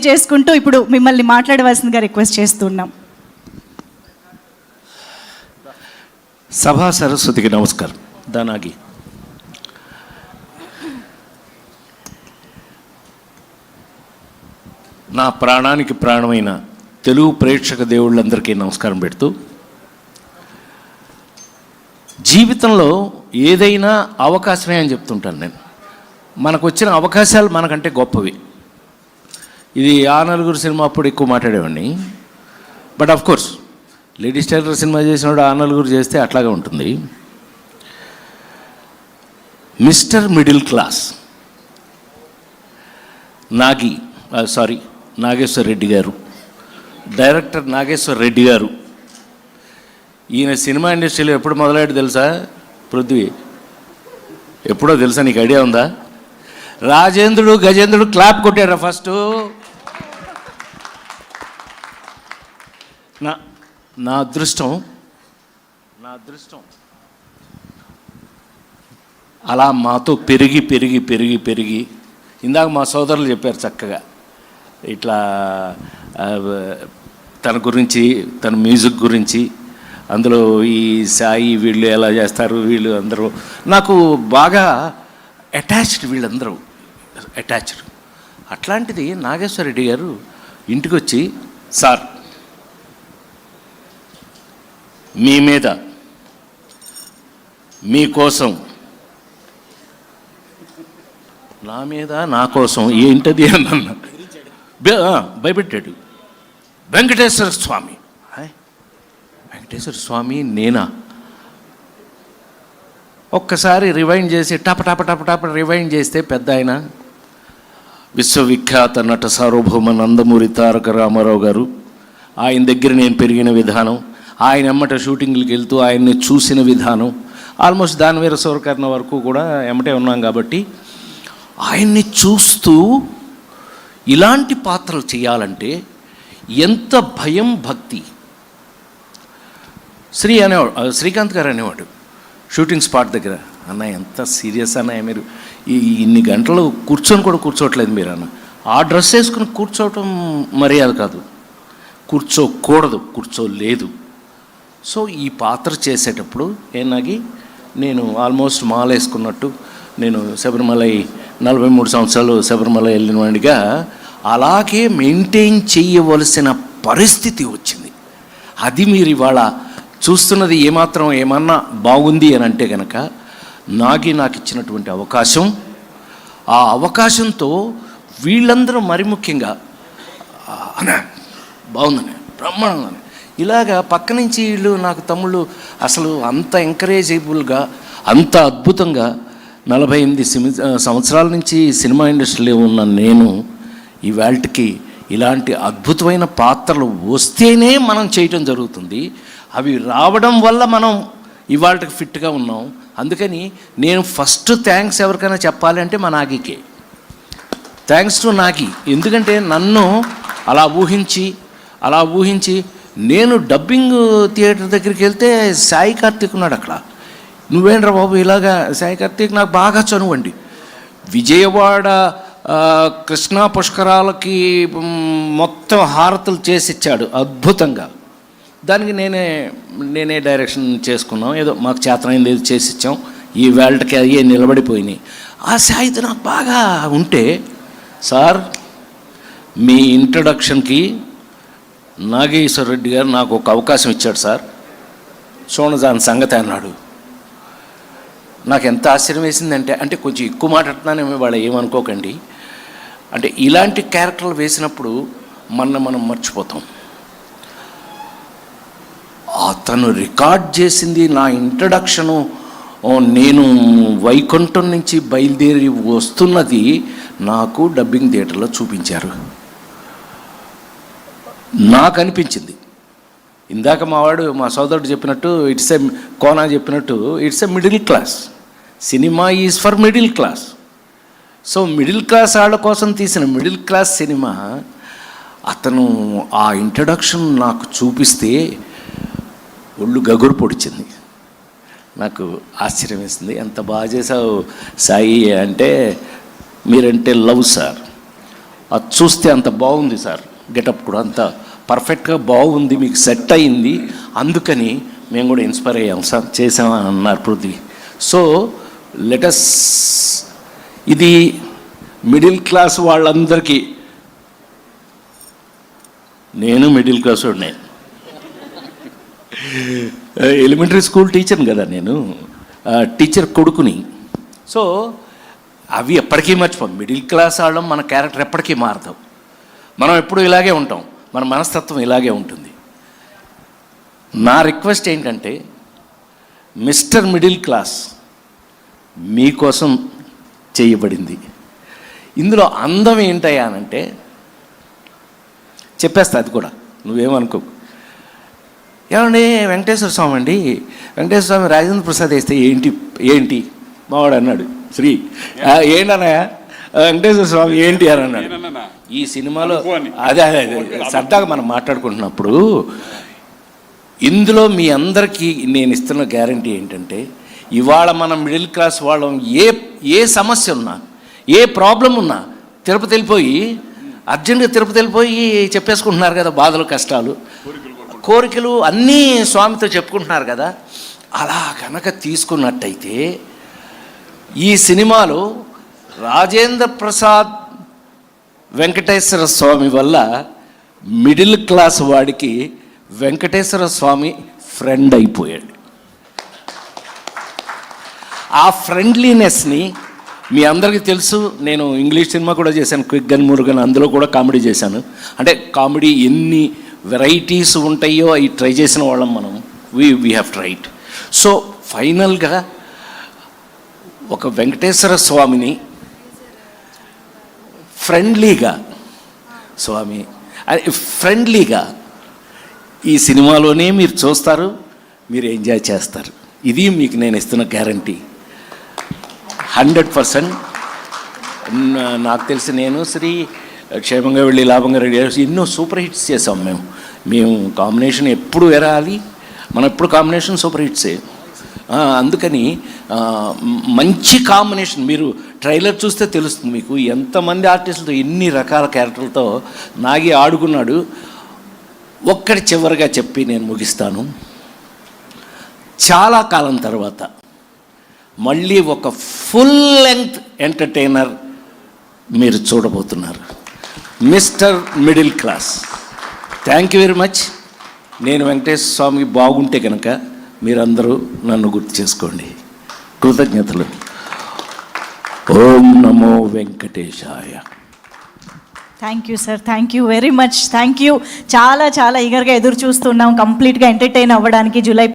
చేసుకుంటూ ఇప్పుడు మిమ్మల్ని మాట్లాడవలసిందిగా రిక్వెస్ట్ చేస్తున్నాం. సభా సరస్వతికి నమస్కారం. దానాగి నా ప్రాణానికి ప్రాణమైన తెలుగు ప్రేక్షక దేవుళ్ళందరికీ నమస్కారం పెడుతూ, జీవితంలో ఏదైనా అవకాశమే అని చెప్తుంటాను నేను. మనకు వచ్చిన అవకాశాలు మనకంటే గొప్పవి. ఇది ఆ నలుగురు సినిమా అప్పుడు ఎక్కువ మాట్లాడేవాడిని. But of course ladies tailor cinema చేసినప్పుడు ఆ నలుగురు చేస్తే అట్లాగే ఉంటుంది. Mister middle class Nageswara Reddy గారు, డైరెక్టర్ నాగేశ్వర రెడ్డి గారు. ఈయన సినిమా ఇండస్ట్రీలో ఎప్పుడు మొదలయ్యాడు తెలుసా? పృథ్వీ, ఎప్పుడో తెలుసా? నీకు ఐడియా ఉందా? రాజేంద్రుడు గజేంద్రుడు క్లాప్ కొట్టారా ఫస్ట్? నా అదృష్టం అలా మాతో పెరిగి పెరిగి పెరిగి పెరిగి ఇందాక మా సోదరులు చెప్పారు చక్కగా ఇట్లా తన గురించి, తన మ్యూజిక్ గురించి, అందులో ఈ సాయి వీళ్ళు ఎలా చేస్తారు, వీళ్ళు అందరూ నాకు బాగా అటాచ్డ్, వీళ్ళందరూ అటాచ్డ్. అట్లాంటిది నాగేశ్వర రెడ్డి గారు ఇంటికి వచ్చి, సార్ మీ మీద, మీకోసం, నా మీద నా కోసం ఏంటది అన్న భయపెట్టాడు. వెంకటేశ్వర స్వామి నేనా? ఒక్కసారి రివైండ్ చేసి టప టప టప టప రివైండ్ చేస్తే పెద్ద ఆయన, విశ్వవిఖ్యాత నట సార్వభౌమ నందమూరి తారక రామారావు గారు, ఆయన దగ్గర నేను పెరిగిన విధానం, ఆయన ఎమ్మట షూటింగ్లకు వెళ్తూ ఆయన్ని చూసిన విధానం, ఆల్మోస్ట్ దానివీర సూరకర్ణ వరకు కూడా ఎమ్మటే ఉన్నాం కాబట్టి ఆయన్ని చూస్తూ ఇలాంటి పాత్రలు చేయాలంటే ఎంత భయం, భక్తి. శ్రీకాంత్ గారు అనేవాడు షూటింగ్ స్పాట్ దగ్గర, అన్నయ్య ఎంత సీరియస్ అన్నయ్య మీరు, ఇన్ని గంటలు కూర్చొని కూడా కూర్చోవట్లేదు మీరు అన్న. ఆ డ్రెస్ వేసుకుని కూర్చోవటం మర్యాద కాదు, కూర్చోకూడదు, కూర్చోలేదు. సో ఈ పాత్ర చేసేటప్పుడు ఏనాగి నేను ఆల్మోస్ట్ మాల వేసుకున్నట్టు, నేను శబరిమల 43 సంవత్సరాలు శబరిమల వెళ్ళిన వాడిగా అలాగే మెయింటైన్ చేయవలసిన పరిస్థితి వచ్చింది. అది మీరు ఇవాళ చూస్తున్నది ఏమాత్రం ఏమన్నా బాగుంది అని అంటే కనుక నాకు ఇచ్చినటువంటి అవకాశం, ఆ అవకాశంతో వీళ్ళందరూ మరి ముఖ్యంగా అనే బాగుందని, బ్రహ్మాండంగా ఇలాగా పక్క నుంచి వీళ్ళు నాకు తమ్ముళ్ళు అసలు అంత ఎంకరేజబుల్గా, అంత అద్భుతంగా 48 సంవత్సరాల నుంచి సినిమా ఇండస్ట్రీలో ఉన్న నేను ఇవాళకి ఇలాంటి అద్భుతమైన పాత్రలు వస్తేనే మనం చేయటం జరుగుతుంది. అవి రావడం వల్ల మనం ఇవాళకి ఫిట్గా ఉన్నాం. అందుకని నేను ఫస్ట్ థ్యాంక్స్ ఎవరికైనా చెప్పాలి అంటే మా నాగికే. Thanks to Nagi. ఎందుకంటే నన్ను అలా ఊహించి నేను డబ్బింగ్ థియేటర్ దగ్గరికి వెళ్తే సాయి కార్తీక్ ఉన్నాడు అక్కడ. నువ్వేంట్రా బాబు ఇలాగా? సాయి కార్తీక్ నాకు బాగా చనువండి. విజయవాడ కృష్ణా పుష్కరాలకి మొత్తం హారతులు చేసిచ్చాడు అద్భుతంగా. దానికి నేనే డైరెక్షన్ చేసుకున్నాం. ఏదో మాకు చేతనైంది ఏదో చేసిచ్చాం. ఈ వేళకి అయ్యే నిలబడిపోయినాయి. ఆ సాయితో నాకు బాగా ఉంటే, సార్ మీ ఇంట్రడక్షన్కి నాగేశ్వర రెడ్డి గారు నాకు ఒక అవకాశం ఇచ్చాడు సార్, చూడదాని సంగతి అన్నాడు. నాకు ఎంత ఆశ్చర్యం వేసిందంటే, అంటే కొంచెం ఎక్కువ మాట్లాడుతున్నానేమో వాళ్ళు ఏమనుకోకండి, అంటే ఇలాంటి క్యారెక్టర్లు వేసినప్పుడు మనం మర్చిపోతాం. అతను రికార్డ్ చేసింది నా ఇంట్రడక్షను, నేను వైకుంఠం నుంచి బయలుదేరి వస్తున్నది నాకు డబ్బింగ్ థియేటర్లో చూపించారు. నాకు అనిపించింది, ఇందాక మా సోదరుడు చెప్పినట్టు, కోనా చెప్పినట్టు, it's a middle class cinema, is for middle class. So middle class వాళ్ళ కోసం తీసిన మిడిల్ క్లాస్ సినిమా అతను ఆ ఇంట్రడక్షన్ నాకు చూపిస్తే ఒళ్ళు గగురు పొడిచింది. నాకు ఆశ్చర్యం వేసింది. ఎంత బాగా చేసావు సాయి అంటే, మీరంటే లవ్ సార్, అది చూస్తే అంత బాగుంది సార్, గెటప్ కూడా అంత పర్ఫెక్ట్గా బాగుంది, మీకు సెట్ అయింది, అందుకని మేము కూడా ఇన్స్పైర్ అయ్యాం సార్, చేసామని అన్నారు పృథ్వీ. సో లెటస్, ఇది మిడిల్ క్లాస్ వాళ్ళందరికీ, నేను మిడిల్ క్లాస్ వాడినే, ఎలిమెంటరీ స్కూల్ టీచర్ని కదా నేను, టీచర్ కొడుకుని. సో అవి ఎప్పటికీ మర్చిపోం. మిడిల్ క్లాస్ వాళ్ళం, మన క్యారెక్టర్ ఎప్పటికీ మారతాం, మనం ఎప్పుడు ఇలాగే ఉంటాం, మన మనస్తత్వం ఇలాగే ఉంటుంది. నా రిక్వెస్ట్ ఏంటంటే, మిస్టర్ మిడిల్ క్లాస్ మీకోసం చేయబడింది. ఇందులో అందం ఏంటయ్యానంటే, చెప్పేస్తా అది కూడా, నువ్వేమనుకో. ఏమండి వెంకటేశ్వర స్వామి అండి, వెంకటేశ్వర స్వామి రాజేంద్ర ప్రసాద్ వేస్తే ఏంటి మావాడు అన్నాడు. శ్రీ ఏంటన్నాయా వెంకటేశ్వర స్వామి ఏంటి అని అన్నాడు. ఈ సినిమాలో అదే సరదాగా మనం మాట్లాడుకుంటున్నప్పుడు, ఇందులో మీ అందరికీ నేను ఇస్తున్న గ్యారంటీ ఏంటంటే, ఇవాళ మనం మిడిల్ క్లాస్ వాళ్ళం ఏ సమస్య ఉన్నా, ఏ ప్రాబ్లం ఉన్నా తిరుపతి వెళ్ళిపోయి, అర్జెంటుగా తిరుపతి వెళ్ళిపోయి చెప్పేసుకుంటున్నారు కదా, బాధలు కష్టాలు కోరికలు అన్నీ స్వామితో చెప్పుకుంటున్నారు కదా. అలా కనుక తీసుకున్నట్టయితే ఈ సినిమాలో రాజేంద్ర ప్రసాద్ వెంకటేశ్వర స్వామి వల్ల మిడిల్ క్లాస్ వాడికి వెంకటేశ్వర స్వామి ఫ్రెండ్ అయిపోయాడు. ఆ ఫ్రెండ్లీనెస్ని మీ అందరికీ తెలుసు. నేను ఇంగ్లీష్ సినిమా కూడా చేశాను, క్విక్ గన్ మురుగన్, అందులో కూడా కామెడీ చేశాను. అంటే కామెడీ ఎన్ని వెరైటీస్ ఉంటాయో అవి ట్రై చేసిన వాళ్ళం మనం, వీ హ్యావ్ ట్రైడ్. సో ఫైనల్గా ఒక వెంకటేశ్వర స్వామిని ఫ్రెండ్లీగా, స్వామి ఫ్రెండ్లీగా ఈ సినిమాలోనే మీరు చూస్తారు, మీరు ఎంజాయ్ చేస్తారు. ఇది మీకు నేను ఇస్తున్న గ్యారంటీ 100%. నాకు తెలిసి నేను శ్రీ క్షేమంగా వెళ్ళి లాభంగా రెడీ ఎన్నో సూపర్ హిట్స్ చేసాం మేము కాంబినేషన్ ఎప్పుడు ఎరాలి, మనం ఎప్పుడు కాంబినేషన్ సూపర్ హిట్సే. అందుకని మంచి కాంబినేషన్, మీరు ట్రైలర్ చూస్తే తెలుస్తుంది మీకు ఎంతమంది ఆర్టిస్టులతో ఎన్ని రకాల క్యారెక్టర్లతో నాగి ఆడుకున్నాడు. ఒక్కటి చివరిగా చెప్పి నేను ముగిస్తాను. చాలా కాలం తర్వాత మళ్ళీ ఒక ఫుల్ లెంగ్త్ ఎంటర్టైనర్ మీరు చూడబోతున్నారు, mister middle class. Thank you very much. నేను వెంకటేశ్వర స్వామికి బాగుంటే కనుక మీరందరూ నన్ను గుర్తు చేసుకోండి. కృతజ్ఞతలు. ఓం నమో వెంకటేశాయ. Thank you sir, thank you very much. Thank you. చాలా ఈగర్గా ఎదురు చూస్తున్నాం కంప్లీట్గా ఎంటర్టైన్ అవ్వడానికి. జూలై